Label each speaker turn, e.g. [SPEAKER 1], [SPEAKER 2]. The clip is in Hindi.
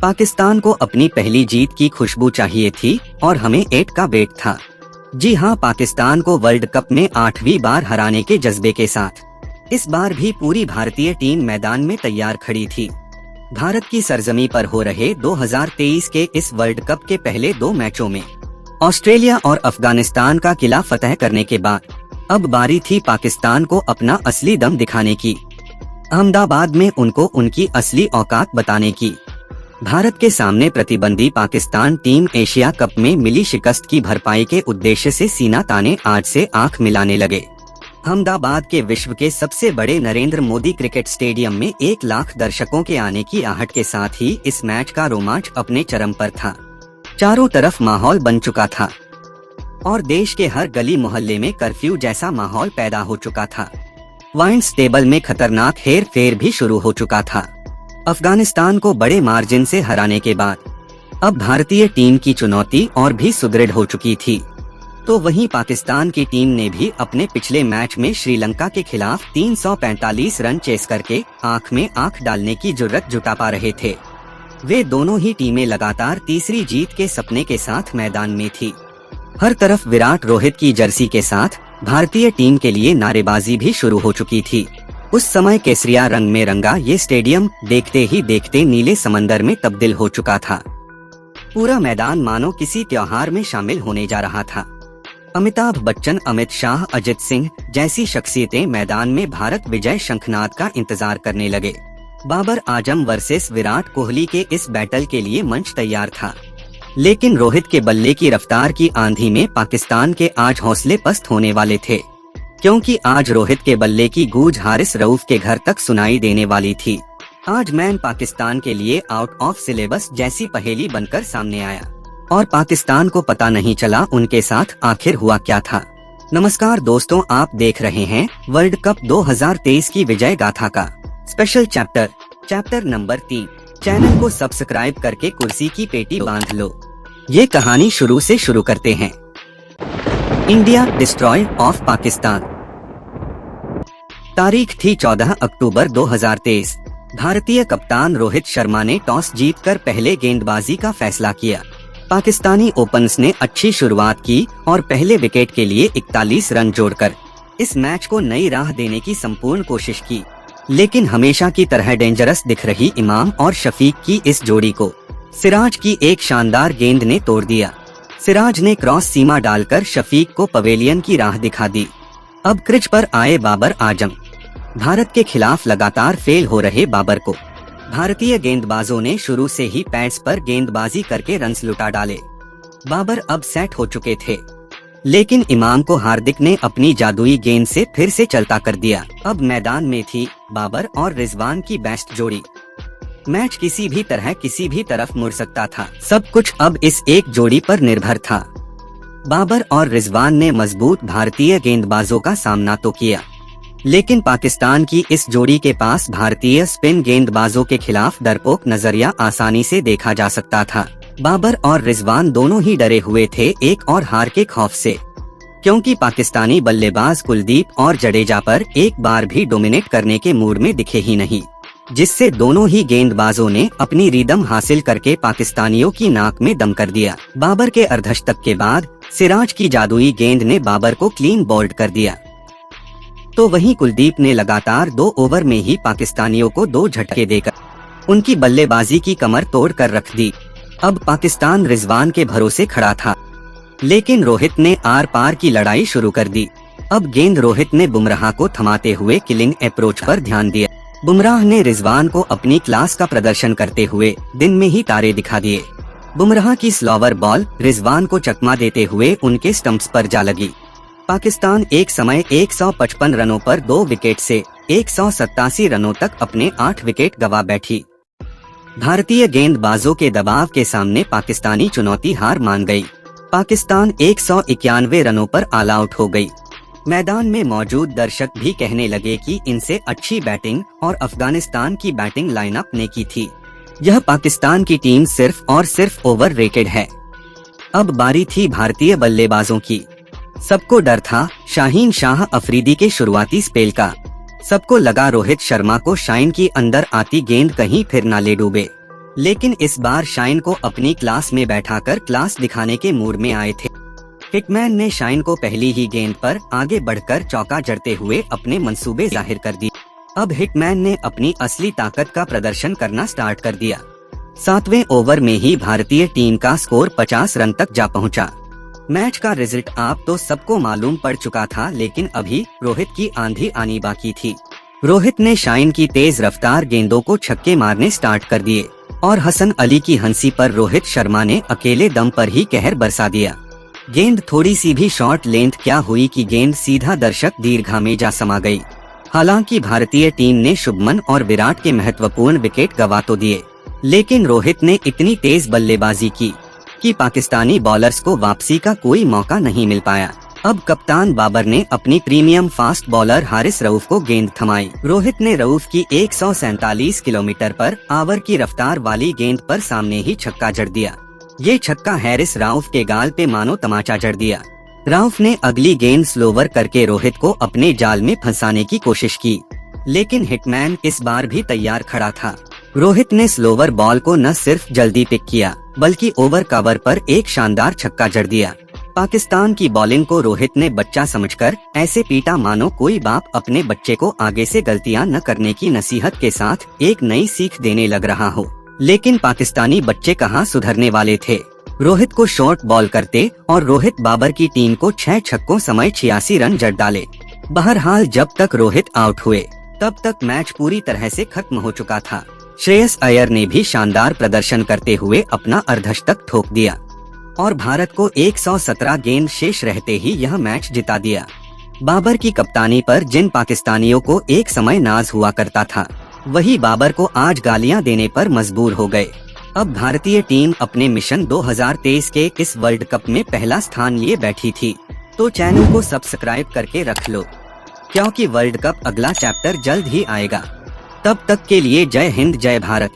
[SPEAKER 1] पाकिस्तान को अपनी पहली जीत की खुशबू चाहिए थी और हमें 8 का वेट था। जी हां, पाकिस्तान को वर्ल्ड कप में 8वीं बार हराने के जज्बे के साथ इस बार भी पूरी भारतीय टीम मैदान में तैयार खड़ी थी। भारत की सरजमी पर हो रहे 2023 के इस वर्ल्ड कप के पहले 2 मैचों में ऑस्ट्रेलिया और अफगानिस्तान का किला फतह करने के बाद अब बारी थी पाकिस्तान को अपना असली दम दिखाने की, अहमदाबाद में उनको उनकी असली औकात बताने की। भारत के सामने प्रतिबंधी पाकिस्तान टीम एशिया कप में मिली शिकस्त की भरपाई के उद्देश्य से सीना ताने आज से आंख मिलाने लगे। अहमदाबाद के विश्व के सबसे बड़े नरेंद्र मोदी क्रिकेट स्टेडियम में 1 लाख दर्शकों के आने की आहट के साथ ही इस मैच का रोमांच अपने चरम पर था। चारों तरफ माहौल बन चुका था और देश के हर गली मोहल्ले में कर्फ्यू जैसा माहौल पैदा हो चुका था। पॉइंट्स टेबल में खतरनाक हेर फेर भी शुरू हो चुका था। अफगानिस्तान को बड़े मार्जिन से हराने के बाद अब भारतीय टीम की चुनौती और भी सुदृढ़ हो चुकी थी। तो वहीं पाकिस्तान की टीम ने भी अपने पिछले मैच में श्रीलंका के खिलाफ 345 रन चेस करके आंख में आंख डालने की जुर्रत जुटा पा रहे थे। वे दोनों ही टीमें लगातार तीसरी जीत के सपने के साथ मैदान में थी। हर तरफ विराट रोहित की जर्सी के साथ भारतीय टीम के लिए नारेबाजी भी शुरू हो चुकी थी। उस समय केसरिया रंग में रंगा ये स्टेडियम देखते ही देखते नीले समंदर में तब्दील हो चुका था। पूरा मैदान मानो किसी त्योहार में शामिल होने जा रहा था। अमिताभ बच्चन, अमित शाह, अजित सिंह जैसी शख्सियतें मैदान में भारत विजय शंखनाद का इंतजार करने लगे। बाबर आजम वर्सेस विराट कोहली के इस बैटल के लिए मंच तैयार था, लेकिन रोहित के बल्ले की रफ्तार की आंधी में पाकिस्तान के आज हौसले पस्त होने वाले थे, क्योंकि आज रोहित के बल्ले की गूंज हारिस रऊफ के घर तक सुनाई देने वाली थी। आज मैन पाकिस्तान के लिए आउट ऑफ सिलेबस जैसी पहेली बनकर सामने आया और पाकिस्तान को पता नहीं चला उनके साथ आखिर हुआ क्या था। नमस्कार दोस्तों, आप देख रहे हैं वर्ल्ड कप 2023 की विजय गाथा का स्पेशल चैप्टर नंबर 3। चैनल को सब्सक्राइब करके कुर्सी की पेटी बांध लो। ये कहानी शुरू से शुरू करते हैं। India destroy of Pakistan. तारीख थी 14 अक्टूबर 2023। भारतीय कप्तान रोहित शर्मा ने टॉस जीतकर पहले गेंदबाजी का फैसला किया। पाकिस्तानी ओपनर्स ने अच्छी शुरुआत की और पहले विकेट के लिए 41 रन जोड़कर इस मैच को नई राह देने की संपूर्ण कोशिश की, लेकिन हमेशा की तरह डेंजरस दिख रही इमाम और शफीक की इस जोड़ी को सिराज की एक शानदार गेंद ने तोड़ दिया। सिराज ने क्रॉस सीमा डालकर शफीक को पवेलियन की राह दिखा दी। अब क्रिच पर आए बाबर आजम। भारत के खिलाफ लगातार फेल हो रहे बाबर को भारतीय गेंदबाजों ने शुरू से ही पैड्स पर गेंदबाजी करके रन्स लुटा डाले। बाबर अब सेट हो चुके थे, लेकिन इमाम को हार्दिक ने अपनी जादुई गेंद से फिर से चलता कर दिया। अब मैदान में थी बाबर और रिजवान की बेस्ट जोड़ी। मैच किसी भी तरह किसी भी तरफ मुड़ सकता था। सब कुछ अब इस एक जोड़ी पर निर्भर था। बाबर और रिजवान ने मजबूत भारतीय गेंदबाजों का सामना तो किया, लेकिन पाकिस्तान की इस जोड़ी के पास भारतीय स्पिन गेंदबाजों के खिलाफ डरपोक नजरिया आसानी से देखा जा सकता था। बाबर और रिजवान दोनों ही डरे हुए थे एक और हार के खौफ से, क्योंकि पाकिस्तानी बल्लेबाज कुलदीप और जडेजा पर एक बार भी डोमिनेट करने के मूड में दिखे ही नहीं, जिससे दोनों ही गेंदबाजों ने अपनी रिदम हासिल करके पाकिस्तानियों की नाक में दम कर दिया। बाबर के अर्धशतक के बाद सिराज की जादुई गेंद ने बाबर को क्लीन बोल्ड कर दिया, तो वहीं कुलदीप ने लगातार 2 ओवर में ही पाकिस्तानियों को 2 झटके देकर उनकी बल्लेबाजी की कमर तोड़ कर रख दी। अब पाकिस्तान रिजवान के भरोसे खड़ा था, लेकिन रोहित ने आर पार की लड़ाई शुरू कर दी। अब गेंद रोहित ने बुमराह को थमाते हुए किलिंग अप्रोच पर ध्यान दिया। बुमराह ने रिजवान को अपनी क्लास का प्रदर्शन करते हुए दिन में ही तारे दिखा दिए। बुमराह की स्लोवर बॉल रिजवान को चकमा देते हुए उनके स्टंप्स पर जा लगी। पाकिस्तान एक समय 155 रनों पर 2 विकेट से 187 रनों तक अपने 8 विकेट गंवा बैठी। भारतीय गेंदबाजों के दबाव के सामने पाकिस्तानी चुनौती हार मान गई। पाकिस्तान 191 रनों पर ऑल आउट हो गई। मैदान में मौजूद दर्शक भी कहने लगे कि इनसे अच्छी बैटिंग और अफगानिस्तान की बैटिंग लाइनअप ने की थी। यह पाकिस्तान की टीम सिर्फ और सिर्फ ओवर रेटेड है। अब बारी थी भारतीय बल्लेबाजों की। सबको डर था शाहीन शाह अफरीदी के शुरुआती स्पेल का। सबको लगा रोहित शर्मा को शाइन की अंदर आती गेंद कहीं फिर न ले डूबे। लेकिन इस बार शाइन को अपनी क्लास में बैठाकर क्लास दिखाने के मूड में आए थे। हिटमैन ने शाइन को पहली ही गेंद पर आगे बढ़कर चौका जड़ते हुए अपने मंसूबे जाहिर कर दिए। अब हिटमैन ने अपनी असली ताकत का प्रदर्शन करना स्टार्ट कर दिया। 7वें ओवर में ही भारतीय टीम का स्कोर 50 रन तक जा पहुंचा। मैच का रिजल्ट आप तो सबको मालूम पड़ चुका था, लेकिन अभी रोहित की आंधी आनी बाकी थी। रोहित ने शाइन की तेज रफ्तार गेंदों को छक्के मारने स्टार्ट कर दिए और हसन अली की हंसी पर रोहित शर्मा ने अकेले दम पर ही कहर बरसा दिया। गेंद थोड़ी सी भी शॉर्ट लेंथ क्या हुई कि गेंद सीधा दर्शक दीर्घा में जा समा गई। हालांकि भारतीय टीम ने शुभमन और विराट के महत्वपूर्ण विकेट गंवा तो दिए, लेकिन रोहित ने इतनी तेज बल्लेबाजी की कि पाकिस्तानी बॉलर्स को वापसी का कोई मौका नहीं मिल पाया। अब कप्तान बाबर ने अपनी premium fast bowler Haris Rauf को गेंद थमाई। रोहित ने रऊफ की 147 किलोमीटर पर आवर की रफ्तार वाली गेंद पर सामने ही छक्का जड़ दिया। ये छक्का हैरिस राउफ के गाल पे मानो तमाचा जड़ दिया। राउफ ने अगली गेंद स्लोवर करके रोहित को अपने जाल में फंसाने की कोशिश की, लेकिन हिटमैन इस बार भी तैयार खड़ा था। रोहित ने स्लोवर बॉल को न सिर्फ जल्दी पिक किया, बल्कि ओवर कवर पर एक शानदार छक्का जड़ दिया। पाकिस्तान की बॉलिंग को रोहित ने बच्चा समझकर ऐसे पीटा मानो कोई बाप अपने बच्चे को आगे से गलतियां न करने की नसीहत के साथ एक नई सीख देने लग रहा हो। लेकिन पाकिस्तानी बच्चे कहां सुधरने वाले थे। रोहित को शॉर्ट बॉल करते और रोहित बाबर की टीम को 6 छक्कों समय 86 रन जड़ डाले। बहरहाल जब तक रोहित आउट हुए तब तक मैच पूरी तरह से खत्म हो चुका था। श्रेयस अय्यर ने भी शानदार प्रदर्शन करते हुए अपना अर्धशतक ठोक दिया और भारत को 117 गेंद शेष रहते ही यह मैच जिता दिया। बाबर की कप्तानी पर जिन पाकिस्तानियों को एक समय नाज हुआ करता था, वही बाबर को आज गालियां देने पर मजबूर हो गए। अब भारतीय टीम अपने मिशन 2023 के इस वर्ल्ड कप में पहला स्थान लिए बैठी थी, तो चैनल को सब्सक्राइब करके रख लो, क्योंकि वर्ल्ड कप अगला चैप्टर जल्द ही आएगा। तब तक के लिए जय हिंद जय भारत।